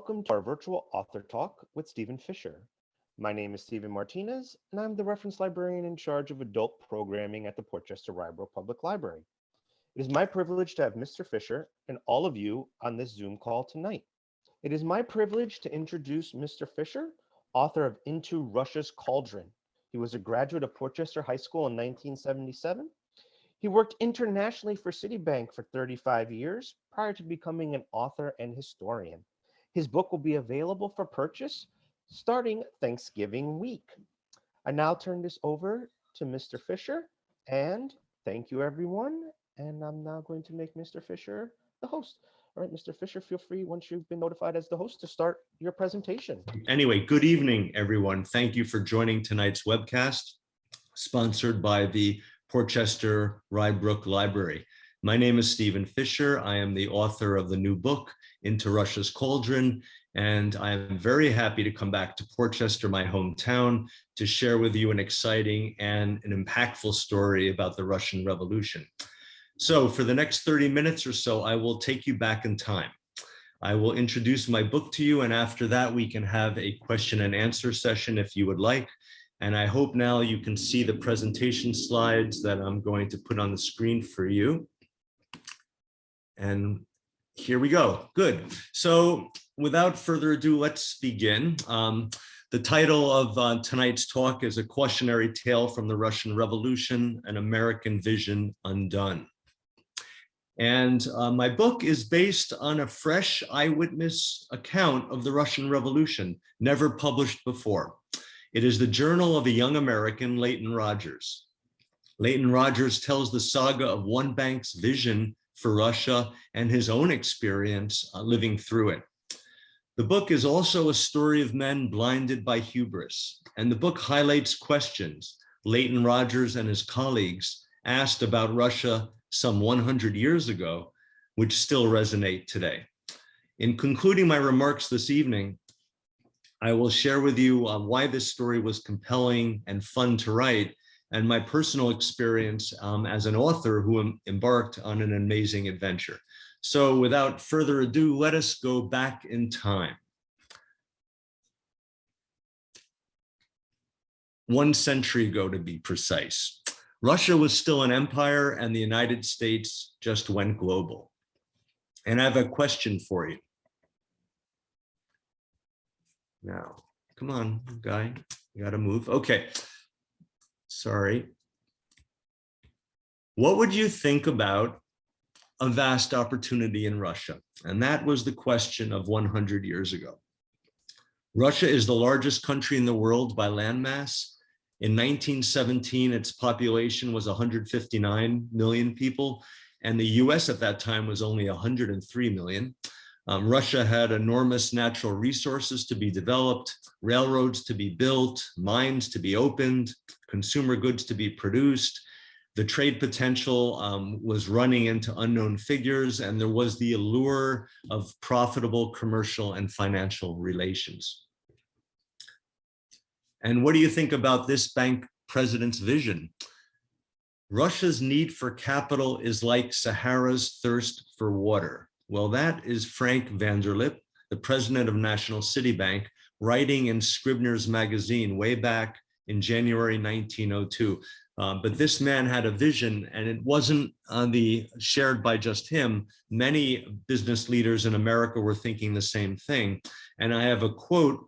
welcome to our virtual author talk with Stephen Fisher. My name is Stephen Martinez, and I'm the reference librarian in charge of adult programming at the Chester-Rye Public Library. It is my privilege to have Mr. Fisher and all of you on this Zoom call tonight. It is my privilege to introduce Mr. Fisher, author of Into Russia's Cauldron. He was a graduate of Portchester High School in 1977. He worked internationally for Citibank for 35 years prior to becoming an author and historian. His book will be available for purchase starting Thanksgiving week. I now turn this over to Mr. Fisher, and thank you, everyone. And I'm now going to make Mr. Fisher the host. All right, Mr. Fisher, feel free, once you've been notified as the host, to start your presentation. Anyway, good evening, everyone. Thank you for joining tonight's webcast, sponsored by the Portchester-Rye Library. My name is Stephen Fisher. I am the author of the new book, Into Russia's Cauldron, and I am very happy to come back to Portchester, my hometown, to share with you an exciting and an impactful story about the Russian Revolution. So for the next 30 minutes or so, I will take you back in time. I will introduce my book to you, and after that, we can have a question and answer session if you would like. And I hope now you can see the presentation slides that I'm going to put on the screen for you. And here we go. Good. So without further ado, let's begin. The title of tonight's talk is A Cautionary Tale from the Russian Revolution, An American Vision Undone. And my book is based on a fresh eyewitness account of the Russian Revolution, never published before. It is the journal of a young American, Leighton Rogers. Leighton Rogers tells the saga of one bank's vision for Russia and his own experience living through it. The book is also a story of men blinded by hubris, and the book highlights questions Leighton Rogers and his colleagues asked about Russia some 100 years ago, which still resonate today. In concluding my remarks this evening, I will share with you why this story was compelling and fun to write, and my personal experience as an author who embarked on an amazing adventure. So without further ado, let us go back in time. 1 century ago, to be precise. Russia was still an empire, and the United States just went global. And I have a question for you. Now, come on, guy, you gotta move. Okay, sorry. What would you think about a vast opportunity in Russia? And that was the question of 100 years ago. Russia is the largest country in the world by landmass. In 1917, its population was 159 million people, and the US at that time was only 103 million. Russia had enormous natural resources to be developed, railroads to be built, mines to be opened, consumer goods to be produced. The trade potential was running into unknown figures, and there was the allure of profitable commercial and financial relations. And what do you think about this bank president's vision? Russia's need for capital is like Sahara's thirst for water. Well, that is Frank Vanderlip, the president of National City Bank, writing in Scribner's magazine way back in January 1902. But this man had a vision, and it wasn't shared by just him. Many business leaders in America were thinking the same thing. And I have a quote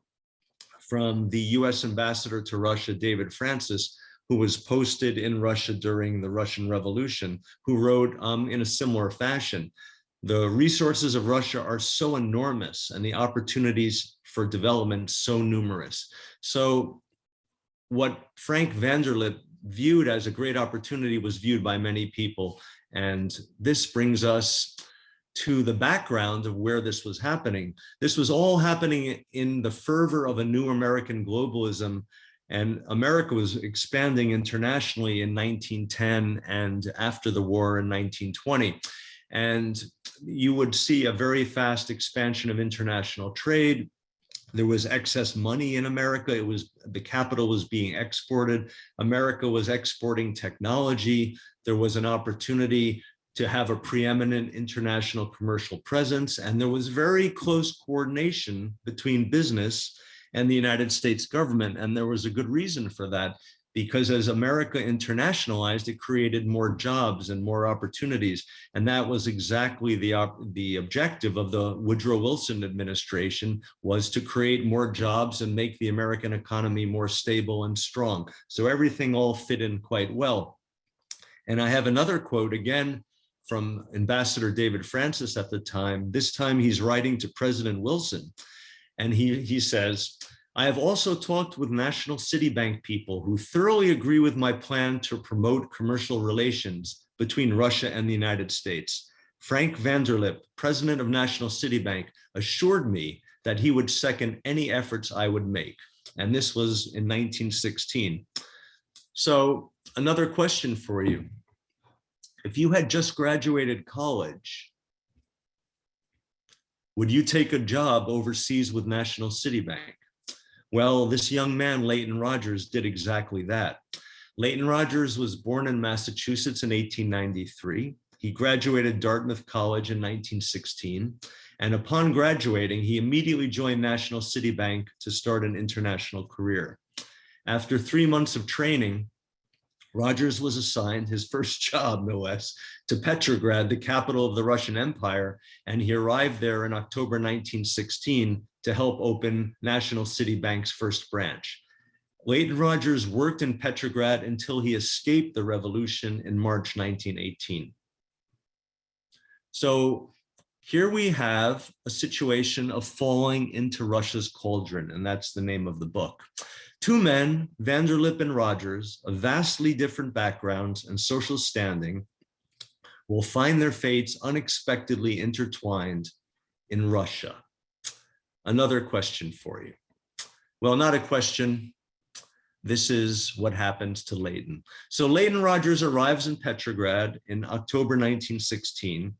from the US ambassador to Russia, David Francis, who was posted in Russia during the Russian Revolution, who wrote in a similar fashion. The resources of Russia are so enormous and the opportunities for development so numerous. So what Frank Vanderlip viewed as a great opportunity was viewed by many people. And this brings us to the background of where this was happening. This was all happening in the fervor of a new American globalism, and America was expanding internationally in 1910 and after the war in 1920. And you would see a very fast expansion of international trade. There was excess money in America. The capital was being exported. America was exporting technology. There was an opportunity to have a preeminent international commercial presence, and there was very close coordination between business and the United States government, and there was a good reason for that, because as America internationalized, it created more jobs and more opportunities, and that was exactly the objective of the Woodrow Wilson administration, was to create more jobs and make the American economy more stable and strong. So everything all fit in quite well. And I have another quote again from Ambassador David Francis at the time. This time he's writing to President Wilson, and he says, "I have also talked with National City Bank people who thoroughly agree with my plan to promote commercial relations between Russia and the United States. Frank Vanderlip, president of National City Bank, assured me that he would second any efforts I would make." And this was in 1916. So another question for you. If you had just graduated college, would you take a job overseas with National City Bank? Well, this young man, Leighton Rogers, did exactly that. Leighton Rogers was born in Massachusetts in 1893. He graduated Dartmouth College in 1916. And upon graduating, he immediately joined National City Bank to start an international career. After 3 months of training, Rogers was assigned his first job, no less, to Petrograd, the capital of the Russian Empire, and he arrived there in October 1916 to help open National City Bank's first branch. Leighton Rogers worked in Petrograd until he escaped the revolution in March 1918. So here we have a situation of falling into Russia's cauldron, and that's the name of the book. Two men, Vanderlip and Rogers, of vastly different backgrounds and social standing, will find their fates unexpectedly intertwined in Russia. Another question for you. Well, not a question. This is what happens to Leighton. So Leighton Rogers arrives in Petrograd in October 1916,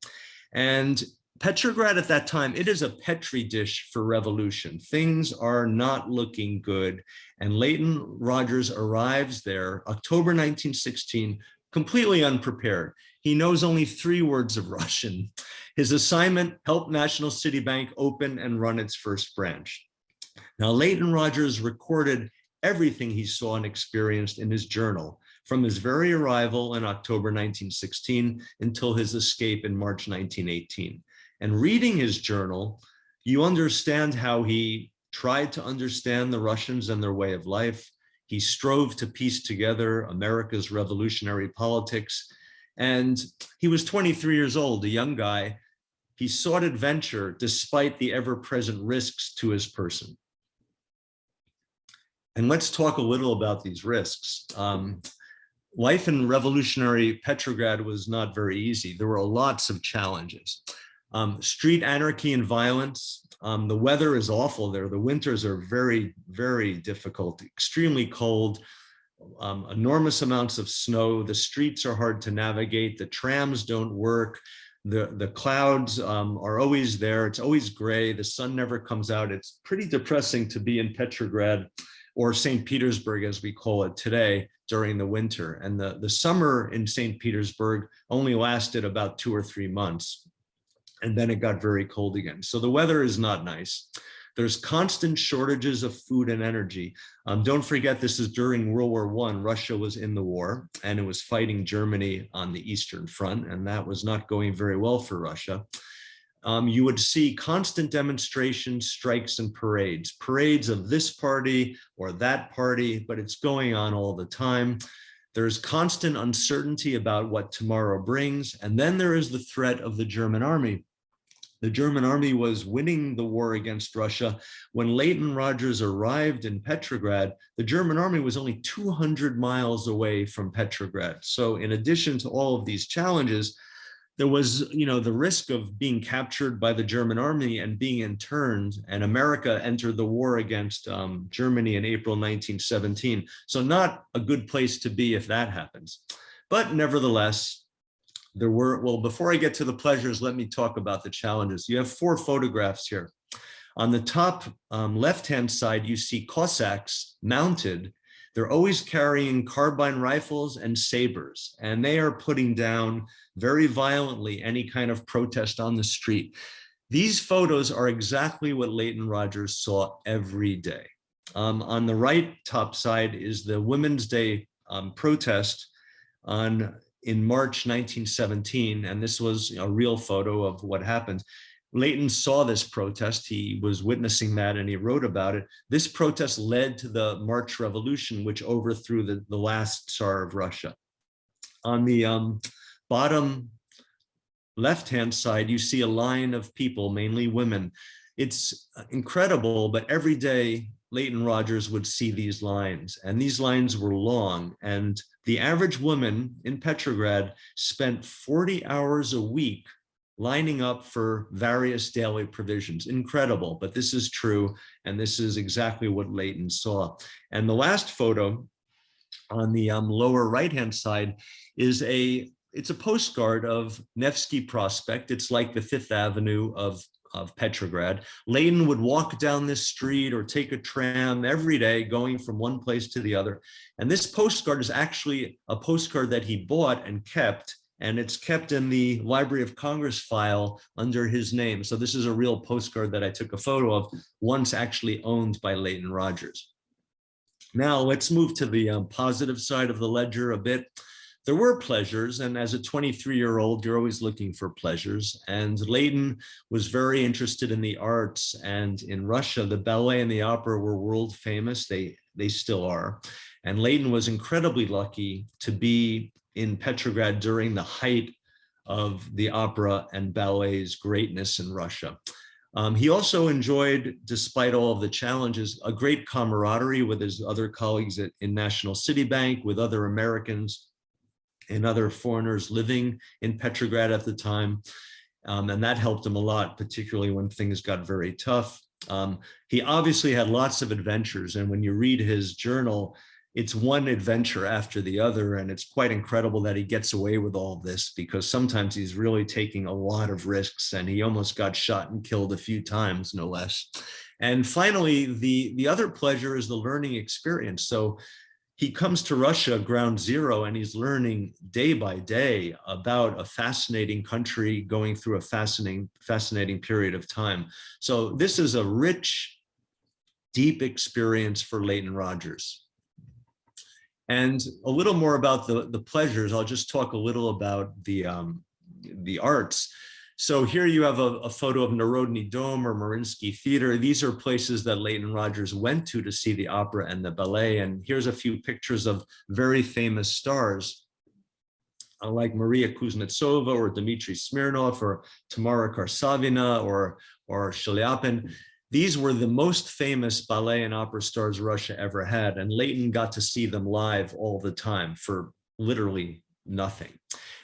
and Petrograd at that time, it is a petri dish for revolution. Things are not looking good. And Leighton Rogers arrives there, October 1916, completely unprepared. He knows only 3 words of Russian. His assignment, help National City Bank open and run its first branch. Now, Leighton Rogers recorded everything he saw and experienced in his journal, from his very arrival in October 1916 until his escape in March 1918. And reading his journal, you understand how he tried to understand the Russians and their way of life. He strove to piece together America's revolutionary politics. And he was 23 years old, a young guy. He sought adventure despite the ever-present risks to his person. And let's talk a little about these risks. Life in revolutionary Petrograd was not very easy. There were lots of challenges. Street anarchy and violence. The weather is awful there. The winters are very, very difficult, extremely cold, enormous amounts of snow. The streets are hard to navigate. The trams don't work. The clouds are always there. It's always gray. The sun never comes out. It's pretty depressing to be in Petrograd, or St. Petersburg, as we call it today, during the winter. And the summer in St. Petersburg only lasted about 2 or 3 months. And then it got very cold again. So the weather is not nice. There's constant shortages of food and energy. Don't forget, this is during World War I. Russia was in the war, and it was fighting Germany on the Eastern Front, and that was not going very well for Russia. You would see constant demonstrations, strikes, and parades of this party or that party, but it's going on all the time. There's constant uncertainty about what tomorrow brings. And then there is the threat of the German army. The German army was winning the war against Russia. When Leighton Rogers arrived in Petrograd, the German army was only 200 miles away from Petrograd. So in addition to all of these challenges, there was, the risk of being captured by the German army and being interned, and America entered the war against Germany in April 1917. So not a good place to be if that happens. But nevertheless, there were, well, before I get to the pleasures, let me talk about the challenges. You have 4 photographs here. On the top left-hand side, you see Cossacks mounted. They're always carrying carbine rifles and sabers, and they are putting down very violently any kind of protest on the street. These photos are exactly what Leighton Rogers saw every day. On the right top side is the Women's Day protest in March 1917, and this was a real photo of what happened. Leighton saw this protest, he was witnessing that, and he wrote about it. This protest led to the March Revolution, which overthrew the last Tsar of Russia. On the bottom left-hand side, you see a line of people, mainly women. It's incredible, but every day Leighton Rogers would see these lines, and these lines were long, and the average woman in Petrograd spent 40 hours a week lining up for various daily provisions. Incredible, but this is true, and this is exactly what Leighton saw. And the last photo on the lower right-hand side is it's a postcard of Nevsky Prospect. It's like the Fifth Avenue of Petrograd. Leighton would walk down this street or take a tram every day, going from one place to the other. And this postcard is actually a postcard that he bought and kept, and it's kept in the Library of Congress file under his name. So this is a real postcard that I took a photo of, once actually owned by Leighton Rogers. Now let's move to the positive side of the ledger a bit. There were pleasures, and as a 23-year-old, you're always looking for pleasures. And Leighton was very interested in the arts, and in Russia, the ballet and the opera were world famous. They still are. And Leighton was incredibly lucky to be in Petrograd during the height of the opera and ballet's greatness in Russia. He also enjoyed, despite all of the challenges, a great camaraderie with his other colleagues in National City Bank, with other Americans and other foreigners living in Petrograd at the time. And that helped him a lot, particularly when things got very tough. He obviously had lots of adventures, and when you read his journal, it's one adventure after the other, and it's quite incredible that he gets away with all this, because sometimes he's really taking a lot of risks, and he almost got shot and killed a few times, no less. And finally, the other pleasure is the learning experience. So he comes to Russia, ground zero, and he's learning day by day about a fascinating country going through a fascinating period of time. So this is a rich, deep experience for Leighton Rogers. And a little more about the pleasures. I'll just talk a little about the arts. So here you have a photo of Narodny Dom or Mariinsky Theater. These are places that Leighton Rogers went to see the opera and the ballet. And here's a few pictures of very famous stars like Maria Kuznetsova or Dmitry Smirnov or Tamara Karsavina or Shaliapin. These were the most famous ballet and opera stars Russia ever had, and Leighton got to see them live all the time for literally nothing.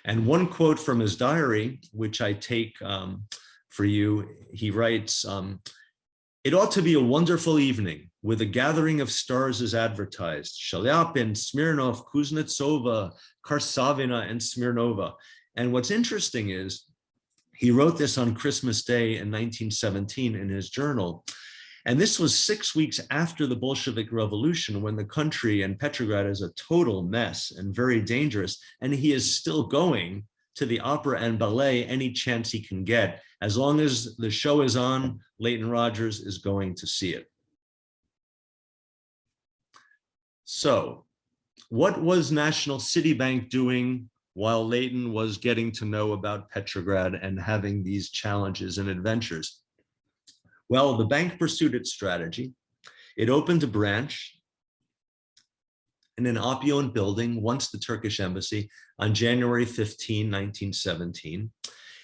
And one quote from his diary, which I take for you, he writes, "It ought to be a wonderful evening with a gathering of stars as advertised, Shaliapin, Smirnov, Kuznetsova, Karsavina, and Smirnova." And what's interesting is, he wrote this on Christmas Day in 1917 in his journal. And this was 6 weeks after the Bolshevik Revolution, when the country and Petrograd is a total mess and very dangerous. And he is still going to the opera and ballet any chance he can get. As long as the show is on, Leighton Rogers is going to see it. So what was National City Bank doing while Leighton was getting to know about Petrograd and having these challenges and adventures? Well, the bank pursued its strategy. It opened a branch in an opulent building, once the Turkish embassy, on January 15, 1917.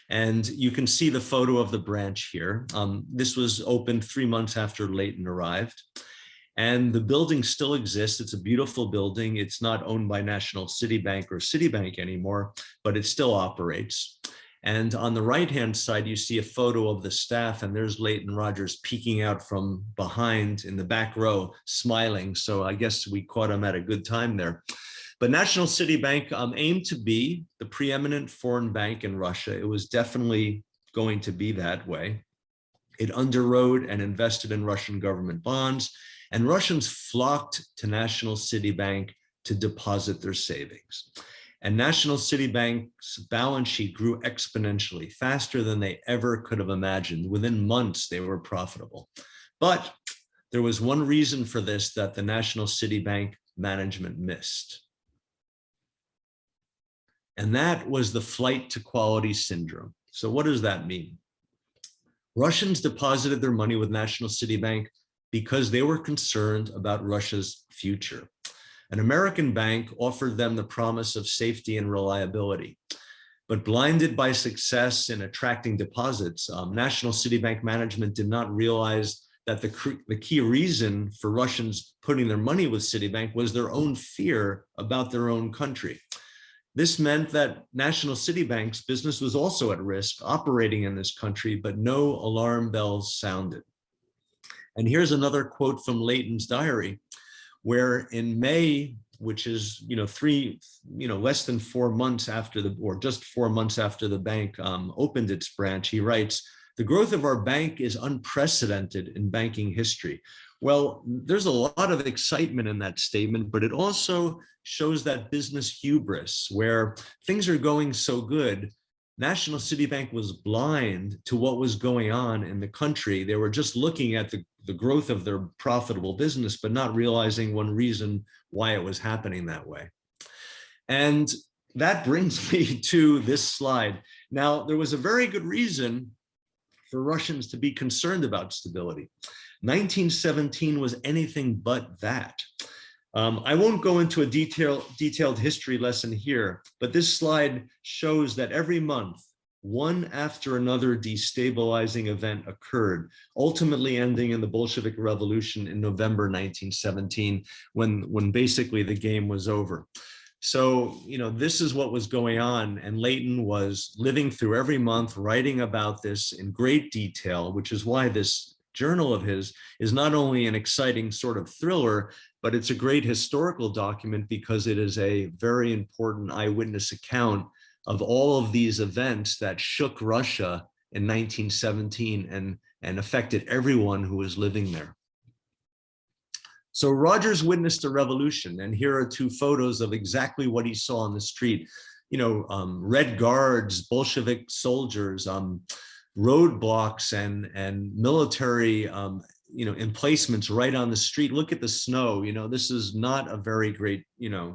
And you can see the photo of the branch here. This was opened 3 months after Leighton arrived. And the building still exists. It's a beautiful building. It's not owned by National City Bank or Citibank anymore, but it still operates. And on the right-hand side, you see a photo of the staff, and there's Leighton Rogers peeking out from behind in the back row, smiling. So I guess we caught him at a good time there. But National City Bank aimed to be the preeminent foreign bank in Russia. It was definitely going to be that way. It underwrote and invested in Russian government bonds. And Russians flocked to National City Bank to deposit their savings. And National City Bank's balance sheet grew exponentially, faster than they ever could have imagined. Within months, they were profitable. But there was one reason for this that the National City Bank management missed. And that was the flight to quality syndrome. So what does that mean? Russians deposited their money with National City Bank because they were concerned about Russia's future. An American bank offered them the promise of safety and reliability. But blinded by success in attracting deposits, National City Bank management did not realize that the key reason for Russians putting their money with Citibank was their own fear about their own country. This meant that National City Bank's business was also at risk operating in this country, but no alarm bells sounded. And here's another quote from Leighton's diary, where in May, which is less than 4 months after just 4 months after the bank opened its branch, he writes, "The growth of our bank is unprecedented in banking history." Well, there's a lot of excitement in that statement, but it also shows that business hubris where things are going so good. National City Bank was blind to what was going on in the country. They were just looking at the growth of their profitable business, but not realizing one reason why it was happening that way. And that brings me to this slide. Now, there was a very good reason for Russians to be concerned about stability. 1917 was anything but that. I won't go into a detailed history lesson here, but this slide shows that every month, one after another destabilizing event occurred, ultimately ending in the Bolshevik Revolution in November 1917, when basically the game was over. So, this is what was going on, and Leighton was living through every month, writing about this in great detail, which is why this journal of his is not only an exciting sort of thriller, but it's a great historical document because it is a very important eyewitness account of all of these events that shook Russia in 1917 and affected everyone who was living there. So Rogers witnessed a revolution, and here are 2 photos of exactly what he saw on the street. Red guards, Bolshevik soldiers, roadblocks and military emplacements right on the street. Look at the snow. This is not a very great,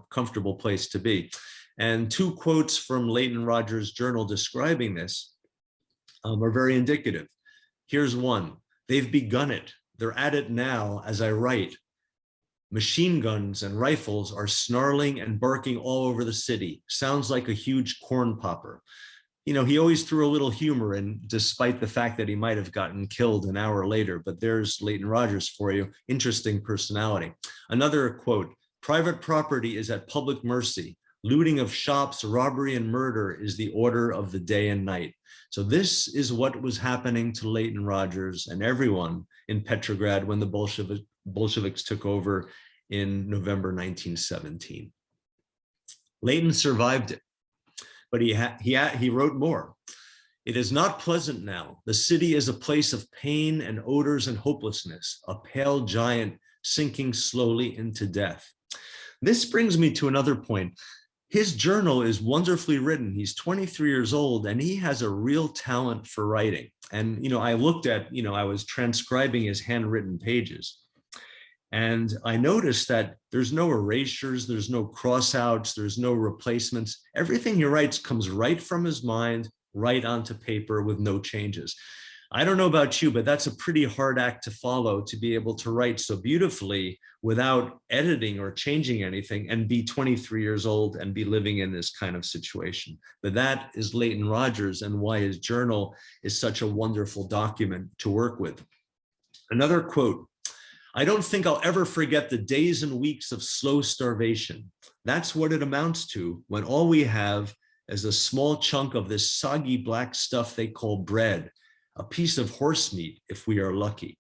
comfortable place to be. And 2 quotes from Leighton Rogers' journal describing this are very indicative. Here's one: "They've begun it. They're at it now as I write. Machine guns and rifles are snarling and barking all over the city. Sounds like a huge corn popper." He always threw a little humor in, despite the fact that he might have gotten killed an hour later. But there's Leighton Rogers for you. Interesting personality. Another quote: "Private property is at public mercy. Looting of shops, robbery, and murder is the order of the day and night." So this is what was happening to Leighton Rogers and everyone in Petrograd when the Bolsheviks took over in November 1917. Leighton survived it, but he wrote more. "It is not pleasant now. The city is a place of pain and odors and hopelessness, a pale giant sinking slowly into death." This brings me to another point. His journal is wonderfully written. He's 23 years old and he has a real talent for writing. And, I looked at, I was transcribing his handwritten pages. And I noticed that there's no erasures, there's no crossouts, there's no replacements. Everything he writes comes right from his mind, right onto paper with no changes. I don't know about you, but that's a pretty hard act to follow, to be able to write so beautifully without editing or changing anything and be 23 years old and be living in this kind of situation. But that is Leighton Rogers and why his journal is such a wonderful document to work with. Another quote: "I don't think I'll ever forget the days and weeks of slow starvation. That's what it amounts to when all we have is a small chunk of this soggy black stuff they call bread, a piece of horse meat if we are lucky."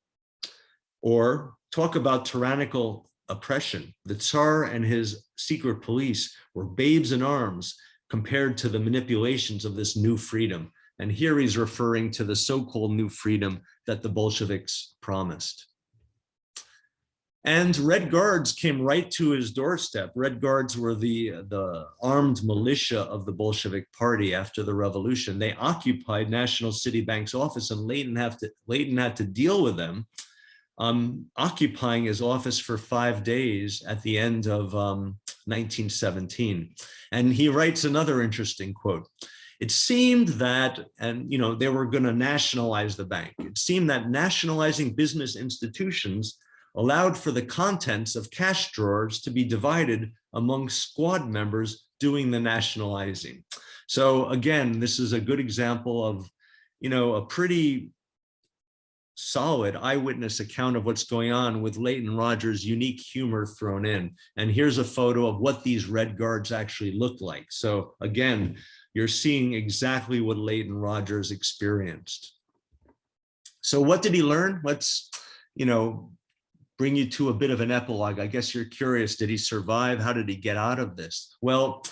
Or talk about tyrannical oppression. The Tsar and his secret police were babes in arms compared to the manipulations of this new freedom. And here he's referring to the so-called new freedom that the Bolsheviks promised. And Red Guards came right to his doorstep. Red Guards were the armed militia of the Bolshevik Party after the revolution. They occupied National City Bank's office, and Leighton had to deal with them, occupying his office for 5 days at the end of 1917. And he writes another interesting quote. It seemed that, and they were going to nationalize the bank. It seemed that nationalizing business institutions allowed for the contents of cash drawers to be divided among squad members doing the nationalizing. So again, this is a good example of, a pretty solid eyewitness account of what's going on with Leighton Rogers' unique humor thrown in. And here's a photo of what these Red Guards actually look like. So again, you're seeing exactly what Leighton Rogers experienced. So what did he learn? Let's, bring you to a bit of an epilogue. I guess you're curious, did he survive? How did he get out of this? Well,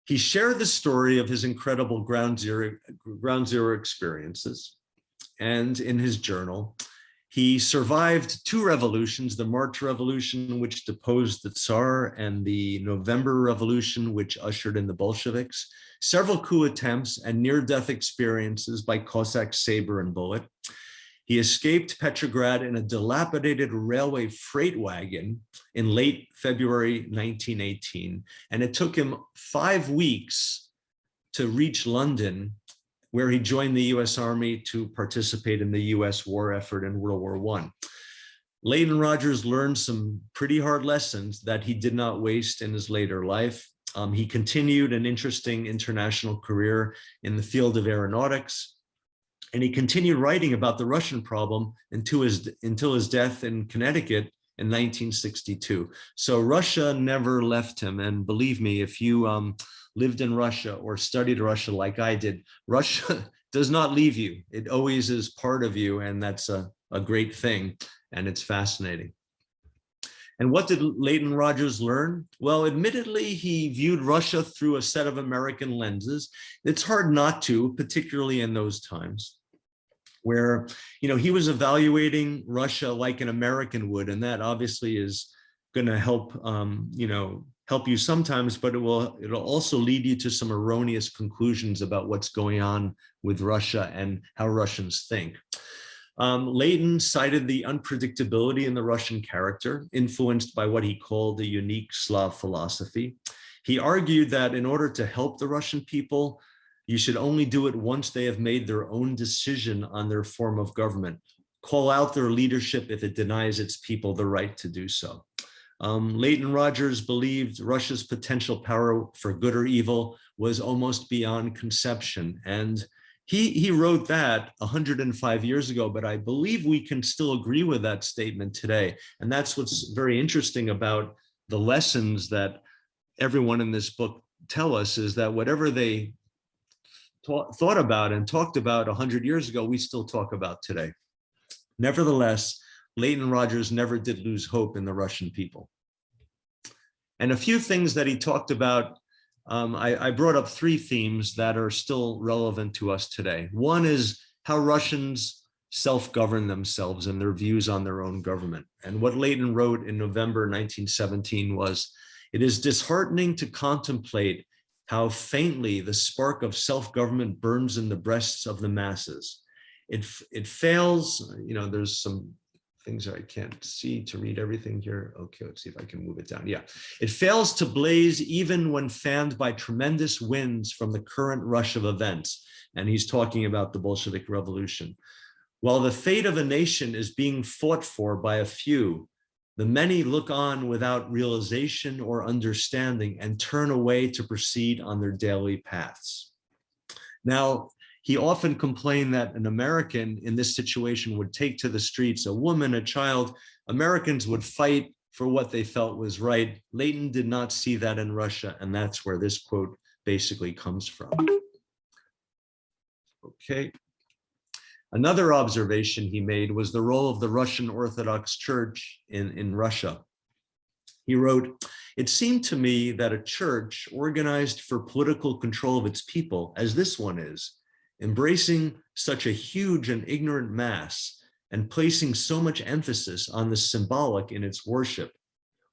he shared the story of his incredible ground zero experiences. And in his journal, he survived 2 revolutions, the March Revolution, which deposed the Tsar, and the November Revolution, which ushered in the Bolsheviks, several coup attempts and near-death experiences by Cossack saber and bullet. He escaped Petrograd in a dilapidated railway freight wagon in late February 1918, and it took him 5 weeks to reach London, where he joined the US Army to participate in the US war effort in World War I. Leighton Rogers learned some pretty hard lessons that he did not waste in his later life. He continued an interesting international career in the field of aeronautics, and he continued writing about the Russian problem until his death in Connecticut in 1962. So Russia never left him. And believe me, if you lived in Russia or studied Russia like I did, Russia does not leave you. It always is part of you. And that's a great thing. And it's fascinating. And what did Leighton Rogers learn? Well, admittedly, he viewed Russia through a set of American lenses. It's hard not to, particularly in those times, where he was evaluating Russia like an American would, and that obviously is going to help help you sometimes, but it'll also lead you to some erroneous conclusions about what's going on with Russia and how Russians think. Leighton cited the unpredictability in the Russian character, influenced by what he called the unique Slav philosophy. He argued that in order to help the Russian people, you should only do it once they have made their own decision on their form of government. Call out their leadership if it denies its people the right to do so. Leighton Rogers believed Russia's potential power for good or evil was almost beyond conception. And he wrote that 105 years ago, but I believe we can still agree with that statement today. And that's what's very interesting about the lessons that everyone in this book tell us, is that whatever they thought about and talked about 100 years ago, we still talk about today. Nevertheless, Leighton Rogers never did lose hope in the Russian people. And a few things that he talked about, I brought up 3 themes that are still relevant to us today. One is how Russians self-govern themselves and their views on their own government. And what Leighton wrote in November 1917 was, "It is disheartening to contemplate how faintly the spark of self-government burns in the breasts of the masses. It fails," there's some things I can't see to read everything here. Okay, let's see if I can move it down. Yeah. "It fails to blaze even when fanned by tremendous winds from the current rush of events." And he's talking about the Bolshevik Revolution. "While the fate of a nation is being fought for by a few, the many look on without realization or understanding and turn away to proceed on their daily paths." Now, he often complained that an American in this situation would take to the streets a woman, a child. Americans would fight for what they felt was right. Leighton did not see that in Russia, and that's where this quote basically comes from. Okay. Another observation he made was the role of the Russian Orthodox Church in Russia. He wrote, "It seemed to me that a church organized for political control of its people, as this one is, embracing such a huge and ignorant mass, and placing so much emphasis on the symbolic in its worship,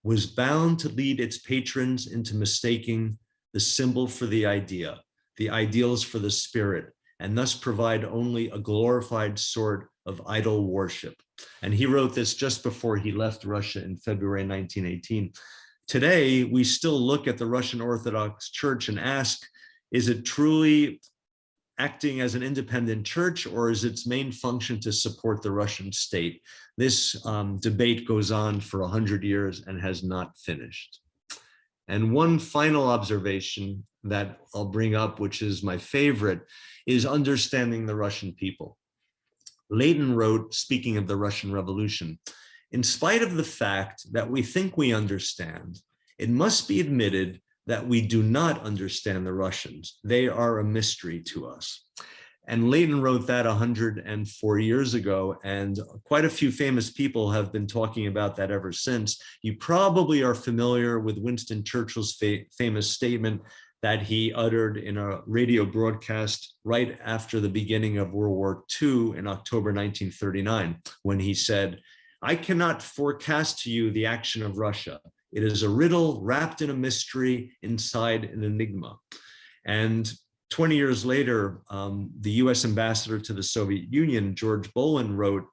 was bound to lead its patrons into mistaking the symbol for the idea, the ideals for the spirit, and thus provide only a glorified sort of idol worship. And he wrote this just before he left Russia in February 1918. Today, we still look at the Russian Orthodox Church and ask, is it truly acting as an independent church, or is its main function to support the Russian state? This debate goes on for 100 years and has not finished. And one final observation that I'll bring up, which is my favorite, is understanding the Russian people. LEIGHTON wrote, speaking of the Russian Revolution, in spite of the fact that we think we understand, it must be admitted that we do not understand the Russians. They are a mystery to us. And LEIGHTON wrote that 104 years ago, and quite a few famous people have been talking about that ever since. You probably are familiar with Winston Churchill's famous statement that he uttered in a radio broadcast right after the beginning of World War II in October 1939, when he said, "I cannot forecast to you the action of Russia. It is a riddle wrapped in a mystery inside an enigma." And 20 years later, the US ambassador to the Soviet Union, George Bolin, wrote,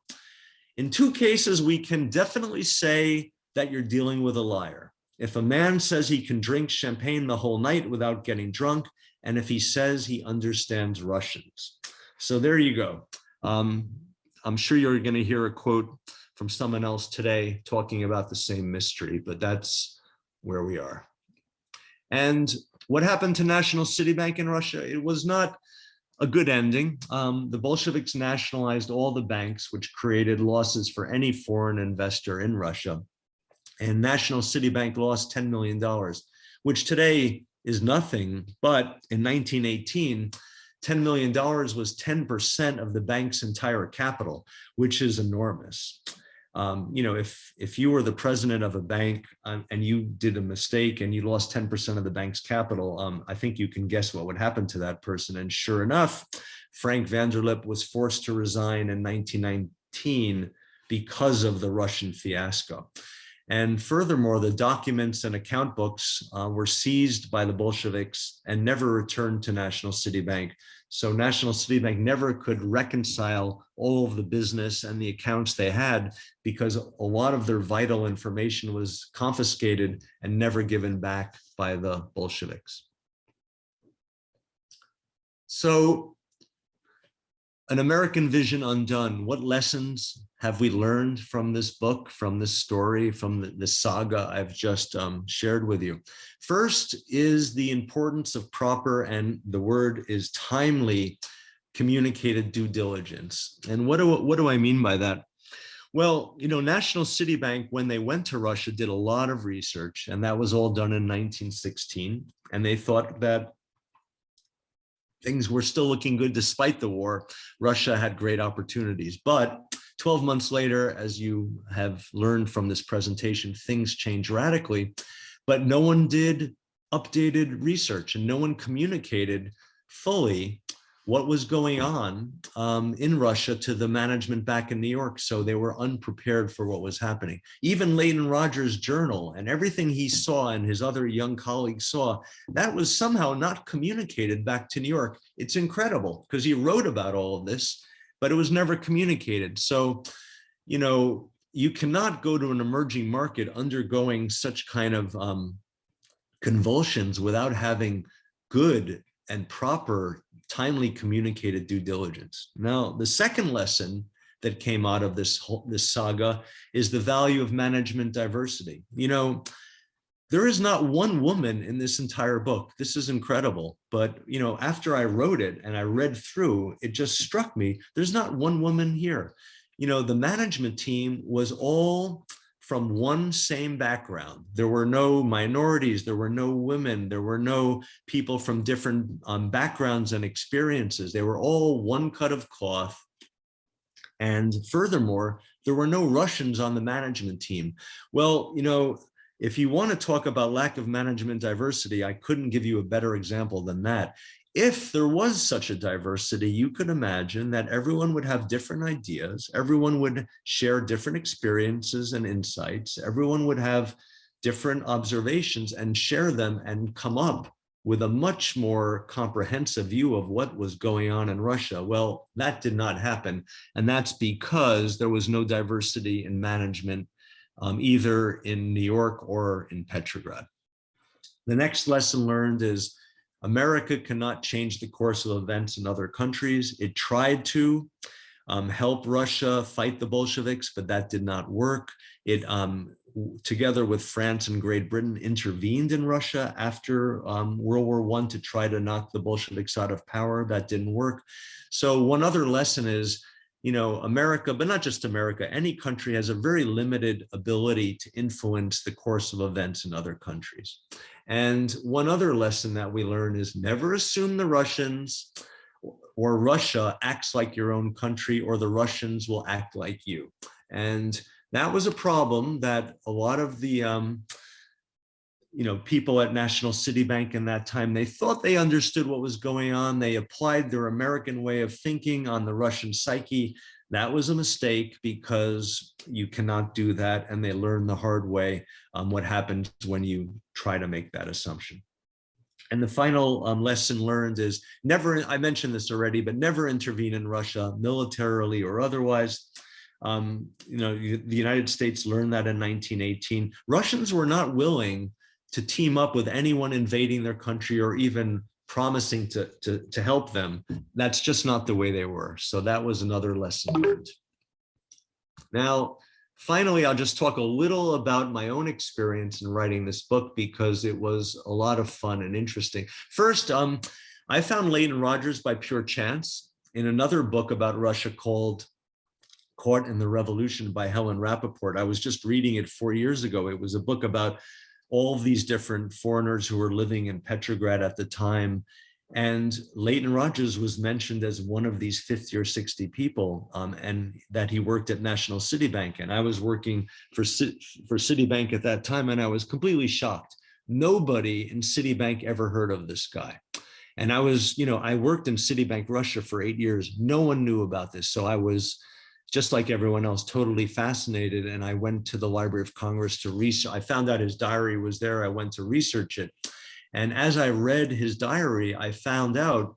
"In two cases, we can definitely say that you're dealing with a liar. If a man says he can drink champagne the whole night without getting drunk, and if he says he understands Russians." So there you go. I'm sure you're going to hear a quote from someone else today talking about the same mystery, but that's where we are. And what happened to National City Bank in Russia? It was not a good ending. The Bolsheviks nationalized all the banks, which created losses for any foreign investor in Russia. And National City Bank lost $10 million, which today is nothing. But in 1918, $10 million was 10% of the bank's entire capital, which is enormous. You know, if you were the president of a bank and you did a mistake and you lost 10% of the bank's capital, I think you can guess what would happen to that person. And sure enough, Frank Vanderlip was forced to resign in 1919 because of the Russian fiasco. And furthermore, the documents and account books were seized by the Bolsheviks and never returned to National City Bank. So National City Bank never could reconcile all of the business and the accounts they had, because a lot of their vital information was confiscated and never given back by the Bolsheviks. So An American Vision Undone. What lessons have we learned from this book, from this story, from the saga I've just shared with you? First is the importance of proper, and the word is timely, communicated due diligence. And what do I mean by that? Well, you know, National City Bank, when they went to Russia, did a lot of research, and that was all done in 1916. And they thought that things were still looking good despite the war. Russia had great opportunities. But 12 months later, as you have learned from this presentation, things changed radically. But no one did updated research, and no one communicated fully what was going on in Russia to the management back in New York. So they were unprepared for what was happening. Even Leighton Rogers' journal and everything he saw and his other young colleagues saw, that was somehow not communicated back to New York. It's incredible, because he wrote about all of this, but it was never communicated. So, you know, you cannot go to an emerging market undergoing such kind of convulsions without having good and proper, timely communicated due diligence. Now, the second lesson that came out of this saga is the value of management diversity. You know, there is not one woman in this entire book. This is incredible. But, you know, after I wrote it and I read through, it just struck me, there's not one woman here. You know, the management team was all from one same background. There were no minorities, there were no women, there were no people from different backgrounds and experiences. They were all one cut of cloth. And furthermore, there were no Russians on the management team. Well, you know, if you want to talk about lack of management diversity, I couldn't give you a better example than that. if there was such a diversity, you could imagine that everyone would have different ideas, everyone would share different experiences and insights, everyone would have different observations and share them and come up with a much more comprehensive view of what was going on in Russia. Well, that did not happen. And that's because there was no diversity in management, either in New York or in Petrograd. The next lesson learned is America cannot change the course of events in other countries. It tried to help Russia fight the Bolsheviks, but that did not work. It, together with France and Great Britain, intervened in Russia after World War I to try to knock the Bolsheviks out of power. That didn't work. So one other lesson is, you know, America, but not just America, any country has a very limited ability to influence the course of events in other countries. And one other lesson that we learn is never assume the Russians or Russia acts like your own country, or the Russians will act like you. And that was a problem that a lot of the people at National City Bank in that time, they thought they understood what was going on. They applied their American way of thinking on the Russian psyche. That was a mistake, because you cannot do that. And they learned the hard way what happens when you try to make that assumption. And the final lesson learned is never, I mentioned this already, but never intervene in Russia militarily or otherwise. The United States learned that in 1918. Russians were not willing to team up with anyone invading their country or even promising to help them. That's just not the way they were. So that was another lesson learned. Now, finally, I'll just talk a little about my own experience in writing this book, because it was a lot of fun and interesting. First, I found Leighton Rogers by pure chance in another book about Russia called Caught in the Revolution by Helen Rappaport. I was just reading it 4 years ago. It was a book about all of these different foreigners who were living in Petrograd at the time. And Leighton Rogers was mentioned as one of these 50 or 60 people, and that he worked at National City Bank. And I was working for Citibank at that time, and I was completely shocked. Nobody in Citibank ever heard of this guy. And I worked in Citibank Russia for 8 years. No one knew about this. So I was, just like everyone else, totally fascinated. And I went to the Library of Congress to research. I found out his diary was there. I went to research it. And as I read his diary, I found out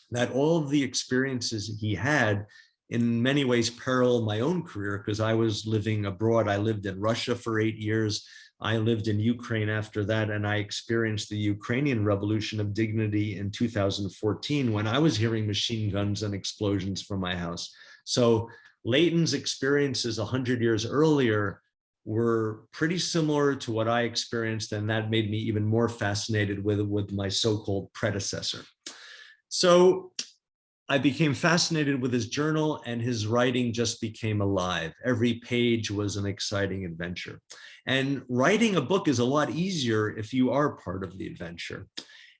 that all of the experiences he had in many ways parallel my own career, because I was living abroad. I lived in Russia for 8 years. I lived in Ukraine after that, and I experienced the Ukrainian Revolution of Dignity in 2014 when I was hearing machine guns and explosions from my house. So Leighton's experiences 100 years earlier were pretty similar to what I experienced, and that made me even more fascinated with my so-called predecessor. So I became fascinated with his journal, and his writing just became alive. Every page was an exciting adventure. And writing a book is a lot easier if you are part of the adventure.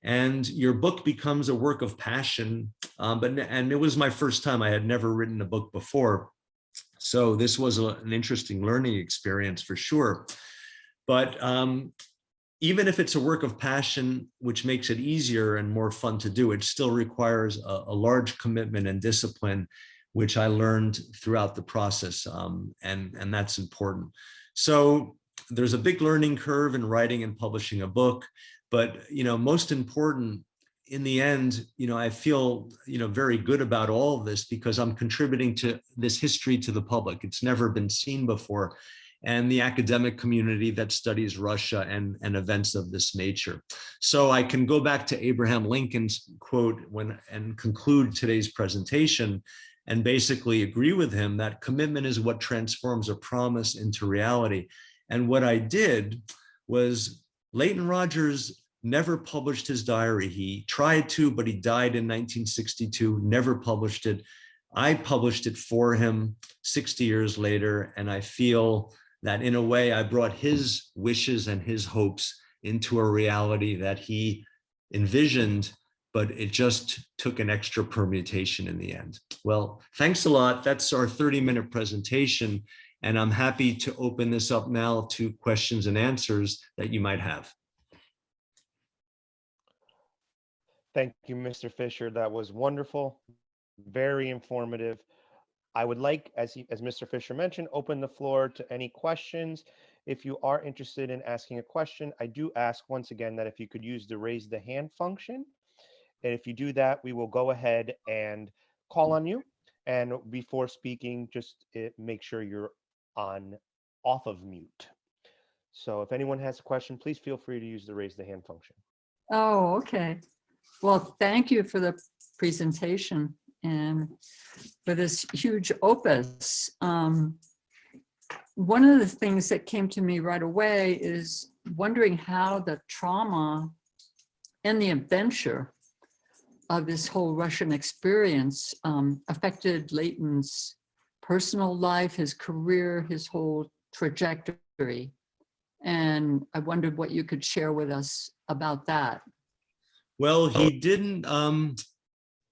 And your book becomes a work of passion. And it was my first time. I had never written a book before. So this was an interesting learning experience for sure. But even if it's a work of passion, which makes it easier and more fun to do, it still requires a large commitment and discipline, which I learned throughout the process, and that's important. So there's a big learning curve in writing and publishing a book, but most important, in the end, I feel very good about all of this, because I'm contributing to this history to the public. It's never been seen before, and the academic community that studies Russia and events of this nature. So I can go back to Abraham Lincoln's quote and conclude today's presentation, and basically agree with him that commitment is what transforms a promise into reality. And what I did was, Leighton Rogers never published his diary. He tried to, but he died in 1962, never published it. I published it for him 60 years later, and I feel that in a way I brought his wishes and his hopes into a reality that he envisioned, but it just took an extra permutation in the end. Well, thanks a lot. That's our 30-minute presentation, and I'm happy to open this up now to questions and answers that you might have. Thank you, Mr. Fisher. That was wonderful, very informative. I would like, as Mr. Fisher mentioned, open the floor to any questions. If you are interested in asking a question, I do ask once again that if you could use the raise the hand function. And if you do that, we will go ahead and call on you. And before speaking, just make sure you're on off of mute. So if anyone has a question, please feel free to use the raise the hand function. Oh, okay. Well, thank you for the presentation and for this huge opus. One of the things that came to me right away is wondering how the trauma and the adventure of this whole Russian experience affected Leighton's personal life, his career, his whole trajectory. And I wondered what you could share with us about that. Well, he didn't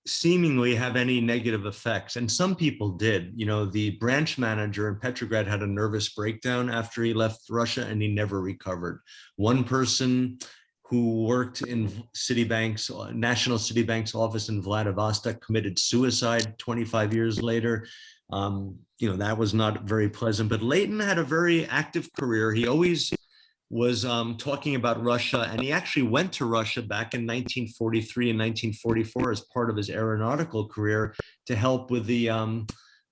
seemingly have any negative effects, and some people did. You know, the branch manager in Petrograd had a nervous breakdown after he left Russia, and he never recovered. One person who worked in Citibank's National Citibank's office in Vladivostok committed suicide 25 years later. You know, that was not very pleasant. But Leighton had a very active career. He always was talking about Russia, and he actually went to Russia back in 1943 and 1944 as part of his aeronautical career to help with the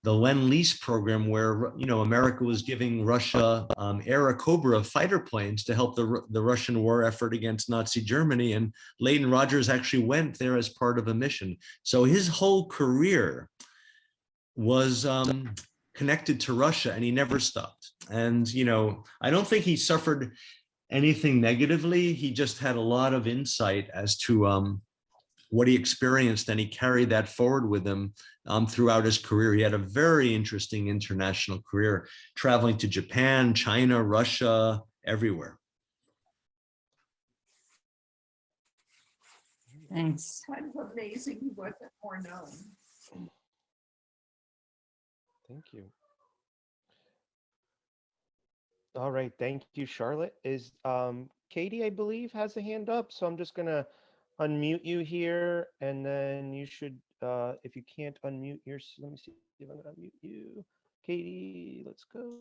Lend-Lease program, where, you know, America was giving Russia Air-Cobra fighter planes to help the Russian war effort against Nazi Germany. And Leighton Rogers actually went there as part of a mission. So his whole career was connected to Russia, and he never stopped. And, you know, I don't think he suffered anything negatively. He just had a lot of insight as to what he experienced, and he carried that forward with him throughout his career. He had a very interesting international career, traveling to Japan, China, Russia, everywhere. Thanks. Kind of amazing he wasn't more known. Thank you. All right, thank you, Charlotte. Is Katie, I believe, has a hand up, so I'm just gonna unmute you here, and then you should, if you can't unmute your, let me see if I'm gonna unmute you. Katie, let's go.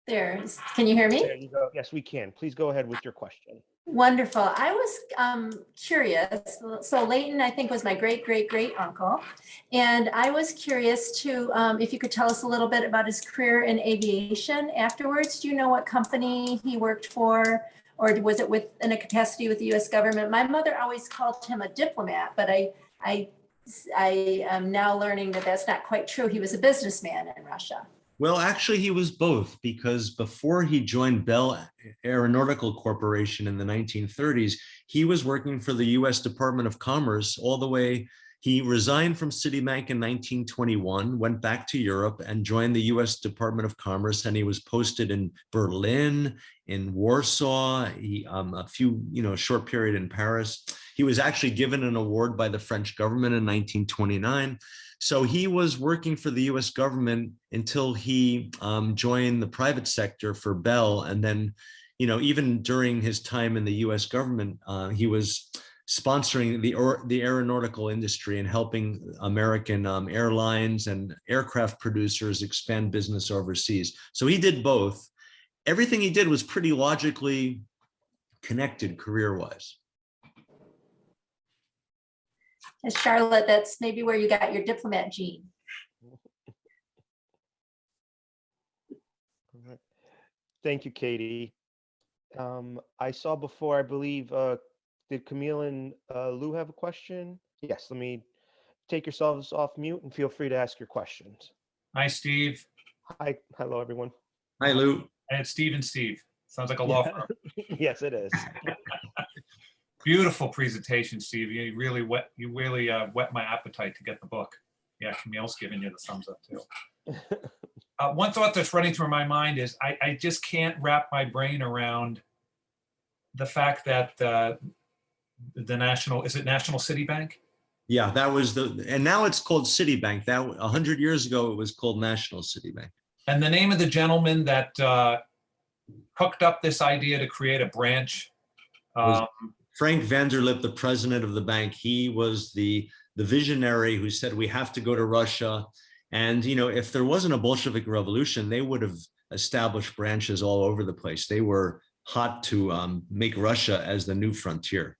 There, can you hear me? There you go. Yes, we can. Please go ahead with your question. Wonderful. I was curious. So Leighton, I think, was my great uncle. And I was curious to, if you could tell us a little bit about his career in aviation afterwards. Do you know what company he worked for? Or was it in a capacity with the US government? My mother always called him a diplomat, but I am now learning that that's not quite true. He was a businessman in Russia. Well, actually, he was both, because before he joined Bell Aeronautical Corporation in the 1930s, he was working for the US Department of Commerce all the way. He resigned from Citibank in 1921, went back to Europe and joined the US Department of Commerce, and he was posted in Berlin, in Warsaw, a few, short period in Paris. He was actually given an award by the French government in 1929. So he was working for the US government until he joined the private sector for Bell. And then, even during his time in the US government, he was sponsoring the aeronautical industry and helping American airlines and aircraft producers expand business overseas. So he did both. Everything he did was pretty logically connected career-wise. Charlotte, that's maybe where you got your diplomat gene. Thank you, Katie. I saw before, I believe, did Camille and Lou have a question? Yes, let me take yourselves off mute and feel free to ask your questions. Hi, Steve. Hi, hello, everyone. Hi, Lou. And it's Steve and Steve. Sounds like a law firm. Yes, it is. Beautiful presentation, Steve. You really whet my appetite to get the book. Yeah, Camille's giving you the thumbs up too. One thought that's running through my mind is I just can't wrap my brain around the fact that the National Citibank? Yeah, that was and now it's called Citibank. That 100 years ago, it was called National Citibank. And the name of the gentleman that cooked up this idea to create a branch. Frank Vanderlip, the president of the bank, he was the visionary who said we have to go to Russia. And if there wasn't a Bolshevik revolution, they would have established branches all over the place. They were hot to make Russia as the new frontier.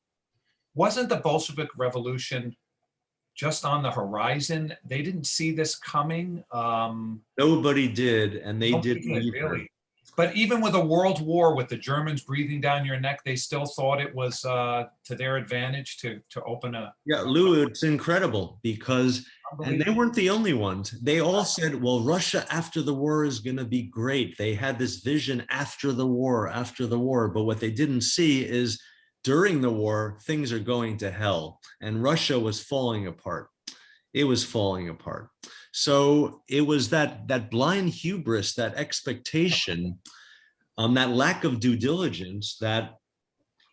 Wasn't the Bolshevik Revolution just on the horizon? They didn't see this coming. Nobody did, and they Nobody didn't did, either. really. But even with a world war, with the Germans breathing down your neck, they still thought it was to their advantage to open a. Yeah, Lou, it's incredible because, and they weren't the only ones. They all said, well, Russia after the war is going to be great. They had this vision after the war. But what they didn't see is during the war, things are going to hell, and Russia was falling apart. It was falling apart. So it was that blind hubris, that expectation, that lack of due diligence that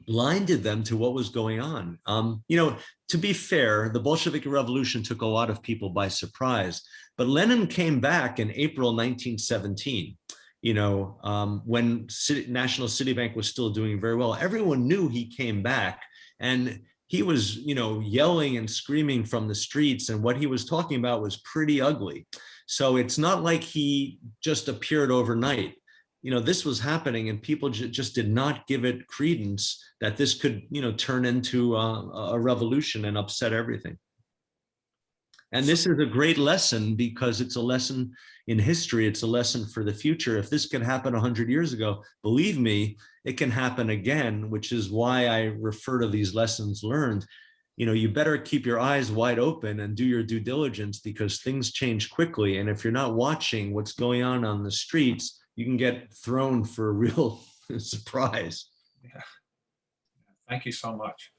blinded them to what was going on. To be fair, the Bolshevik Revolution took a lot of people by surprise, but Lenin came back in April 1917. When National City Bank was still doing very well, everyone knew he came back, and he was, yelling and screaming from the streets, and what he was talking about was pretty ugly. So it's not like he just appeared overnight. This was happening, and people just did not give it credence that this could, turn into a revolution and upset everything. And this is a great lesson because it's a lesson in history. It's a lesson for the future. If this could happen 100 years ago, believe me, it can happen again, which is why I refer to these lessons learned. You better keep your eyes wide open and do your due diligence because things change quickly. And if you're not watching what's going on the streets, you can get thrown for a real surprise. Yeah. Thank you so much.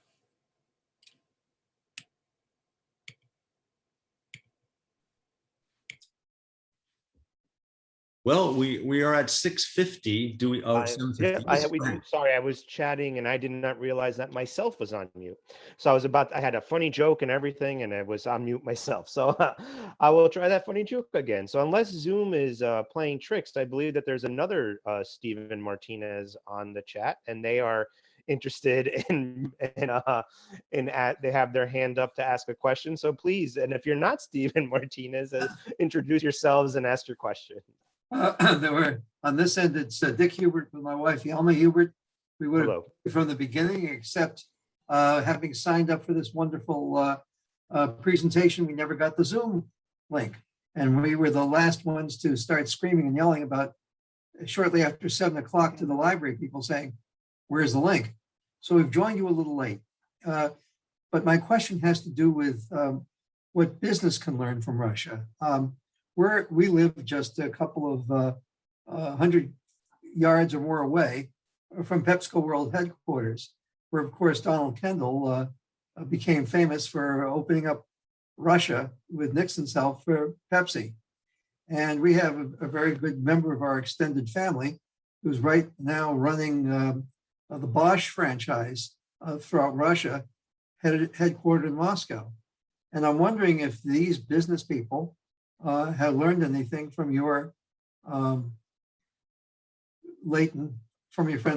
Well, we are at 6:50. Do we? Oh, sorry, I was chatting and I did not realize that myself was on mute. So I had a funny joke and everything, and I was on mute myself. So I will try that funny joke again. So unless Zoom is playing tricks, I believe that there's another Stephen Martinez on the chat, and they are interested they have their hand up to ask a question. So please, and if you're not Stephen Martinez, introduce yourselves and ask your question. There were on this end, it's Dick Hubert with my wife, Yelma Hubert. We would have from the beginning, except having signed up for this wonderful presentation, we never got the Zoom link. And we were the last ones to start screaming and yelling about shortly after 7 o'clock to the library, people saying, where's the link? So we've joined you a little late. But my question has to do with what business can learn from Russia. We live just a couple of 100 yards or more away from PepsiCo World Headquarters, where, of course, Donald Kendall became famous for opening up Russia with Nixon's help for Pepsi. And we have a very good member of our extended family who's right now running the Bosch franchise throughout Russia, headquartered in Moscow. And I'm wondering if these business people have learned anything from your friend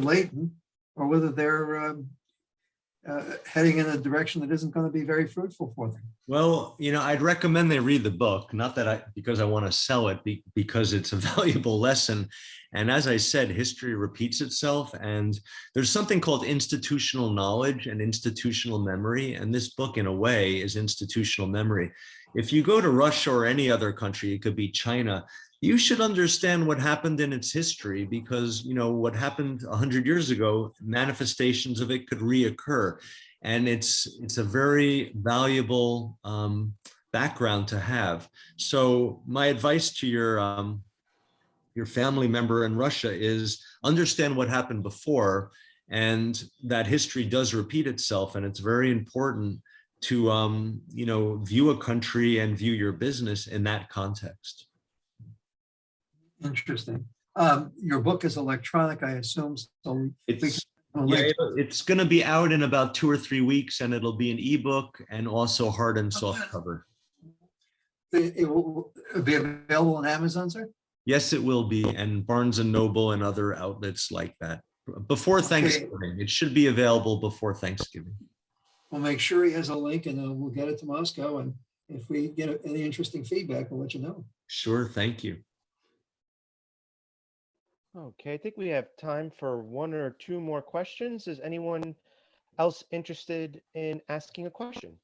Leighton, or whether they're heading in a direction that isn't going to be very fruitful for them. Well, I'd recommend they read the book, not that because I want to sell it, because it's a valuable lesson. And as I said, history repeats itself, and there's something called institutional knowledge and institutional memory. And this book, in a way, is institutional memory. If you go to Russia or any other country, it could be China, you should understand what happened in its history, because what happened 100 years ago, manifestations of it could reoccur. And it's a very valuable background to have. So my advice to your family member in Russia is understand what happened before, and that history does repeat itself. And it's very important to view a country and view your business in that context. Interesting. Your book is electronic, I assume. So it's going to be out in about 2 or 3 weeks, and it'll be an ebook and also hard and soft cover. It will be available on Amazon, sir? Yes, it will be, and Barnes and Noble and other outlets like that. before Okay. Thanksgiving. It should be available before Thanksgiving. We'll make sure he has a link and we'll get it to Moscow. And if we get any interesting feedback, we'll let you know. Sure, thank you. Okay, I think we have time for one or two more questions. Is anyone else interested in asking a question?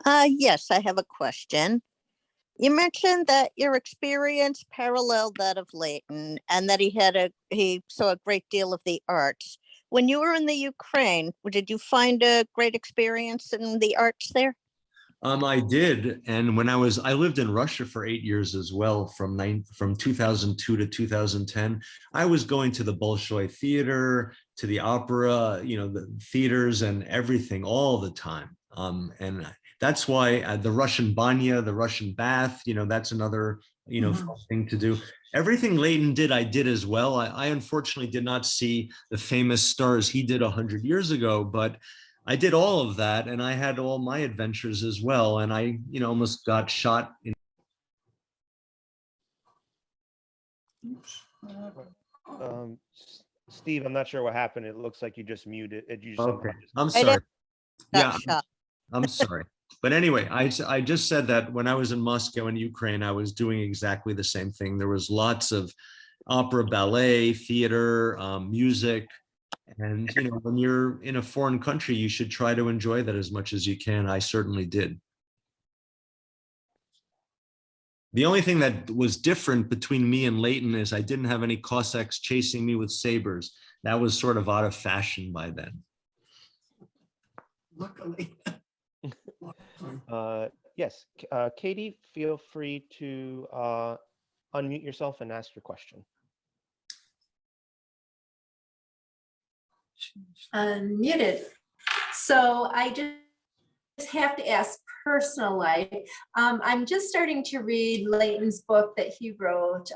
Yes, I have a question. You mentioned that your experience paralleled that of Leighton and that he saw a great deal of the arts. When you were in the Ukraine, did you find a great experience in the arts there? I did, and when I lived in Russia for 8 years as well, from 2002 to 2010. I was going to the Bolshoi Theater, to the opera, the theaters and everything all the time. And that's why the Russian banya, the Russian bath, that's another, fun thing to do. Everything Leighton did, I did as well. I unfortunately did not see the famous stars he did 100 years ago, but I did all of that, and I had all my adventures as well. And I, almost got shot in. Steve, I'm not sure what happened. It looks like you just muted. You Okay, somehow just I'm sorry. Got Yeah, shot. I'm sorry. But anyway, I just said that when I was in Moscow in Ukraine, I was doing exactly the same thing. There was lots of opera, ballet, theater, music. And, when you're in a foreign country, you should try to enjoy that as much as you can. I certainly did. The only thing that was different between me and Leighton is I didn't have any Cossacks chasing me with sabers. That was sort of out of fashion by then. Luckily. Yes, Katie, feel free to unmute yourself and ask your question. Unmuted. So I just have to ask personal life. I'm just starting to read Leighton's book that he wrote,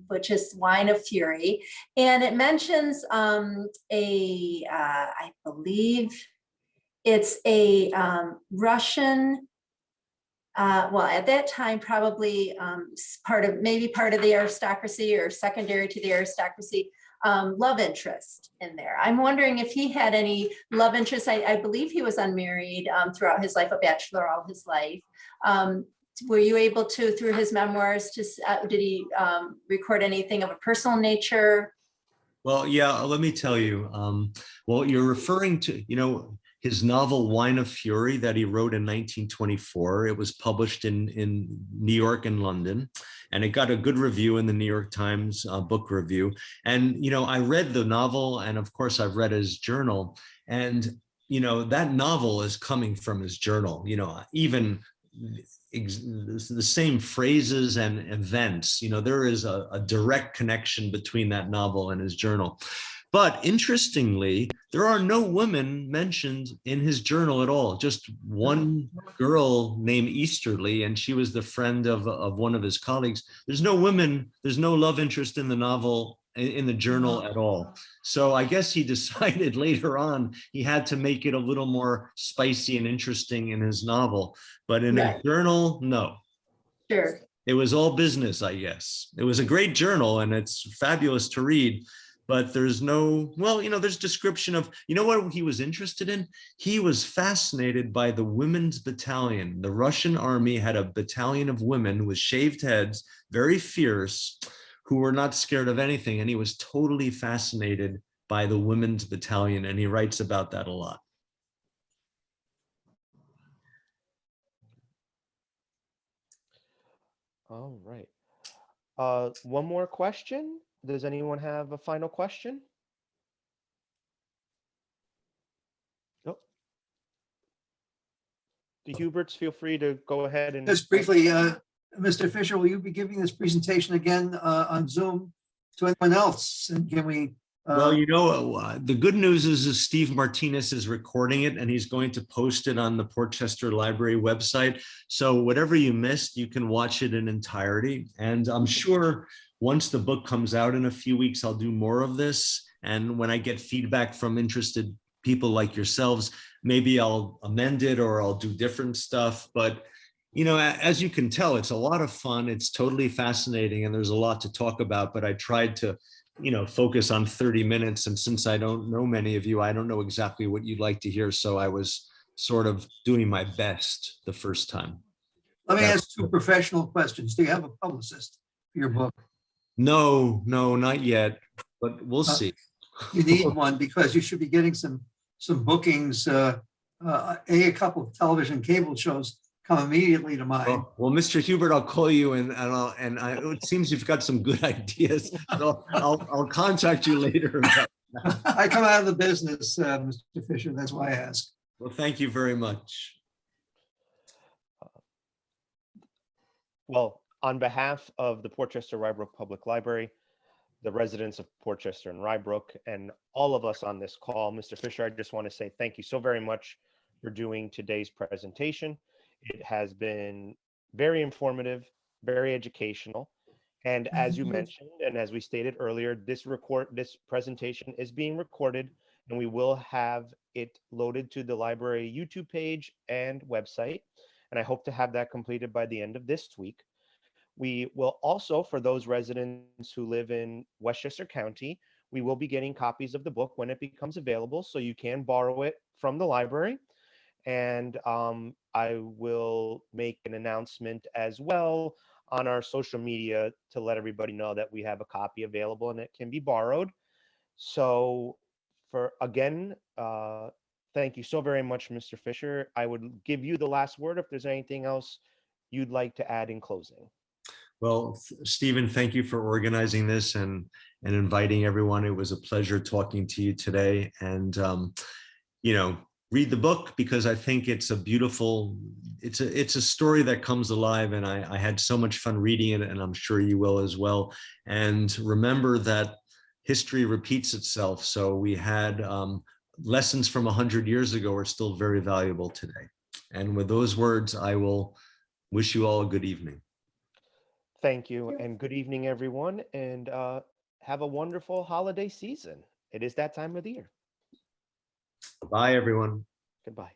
which is Wine of Fury. And it mentions I believe it's a Russian, well, at that time, probably part of the aristocracy or secondary to the aristocracy, love interest in there. I'm wondering if he had any love interest. I believe he was unmarried throughout his life, a bachelor all his life. Were you able to, through his memoirs, did he record anything of a personal nature? Well, yeah, let me tell you. Well, you're referring to, his novel Wine of Fury that he wrote in 1924. It was published in New York and London, and it got a good review in the New York Times book review. And, I read the novel, and of course I've read his journal, and, that novel is coming from his journal, even the same phrases and events, there is a direct connection between that novel and his journal. But interestingly, there are no women mentioned in his journal at all. Just one girl named Easterly, and she was the friend of one of his colleagues. There's no women, there's no love interest in the novel, in the journal at all. So I guess he decided later on he had to make it a little more spicy and interesting in his novel. But in his journal, no. Sure. It was all business, I guess. It was a great journal and it's fabulous to read. But there's no, well, there's description of, what he was interested in? He was fascinated by the women's battalion. The Russian army had a battalion of women with shaved heads, very fierce, who were not scared of anything. And he was totally fascinated by the women's battalion. And he writes about that a lot. All right. One more question. Does anyone have a final question? Nope. The Huberts, feel free to go ahead and. Just briefly, Mr. Fisher, will you be giving this presentation again on Zoom to anyone else? And can we? Well, the good news is Steve Martinez is recording it and he's going to post it on the Portchester Library website. So whatever you missed, you can watch it in entirety. And I'm sure once the book comes out in a few weeks, I'll do more of this. And when I get feedback from interested people like yourselves, maybe I'll amend it or I'll do different stuff. But You know, as you can tell, it's a lot of fun. It's totally fascinating, and there's a lot to talk about, but I tried to, you know, focus on 30 minutes. And since I don't know many of you, I don't know exactly what you'd like to hear. So I was sort of doing my best the first time. Let me ask two professional questions. Do you have a publicist for your book? No, not yet, but we'll see. You need one because you should be getting some bookings. A couple of television cable shows come immediately to mind. Well, Mr. Hubert, I'll call you, and it seems you've got some good ideas. So I'll contact you later. I come out of the business, Mr. Fisher. That's why I ask. Well, thank you very much. Well, on behalf of the Port Chester Rybrook Public Library, the residents of Port Chester and Rybrook, and all of us on this call, Mr. Fisher, I just want to say thank you so very much for doing today's presentation. It has been very informative, very educational. And as you mentioned, and as we stated earlier, this presentation is being recorded, and we will have it loaded to the library YouTube page and website. And I hope to have that completed by the end of this week. We will also, for those residents who live in Westchester County, we will be getting copies of the book when it becomes available, so you can borrow it from the library. And I will make an announcement as well on our social media to let everybody know that we have a copy available and it can be borrowed. So thank you so very much, Mr. Fisher. I would give you the last word if there's anything else you'd like to add in closing. Well, Stephen, thank you for organizing this and inviting everyone. It was a pleasure talking to you today. And, you know, read the book, because I think it's a beautiful, it's a story that comes alive. And I had so much fun reading it, and I'm sure you will as well. And remember that history repeats itself. So we had lessons from 100 years ago are still very valuable today. And with those words, I will wish you all a good evening. Thank you, and good evening, everyone, and have a wonderful holiday season. It is that time of the year. Bye, everyone. Goodbye.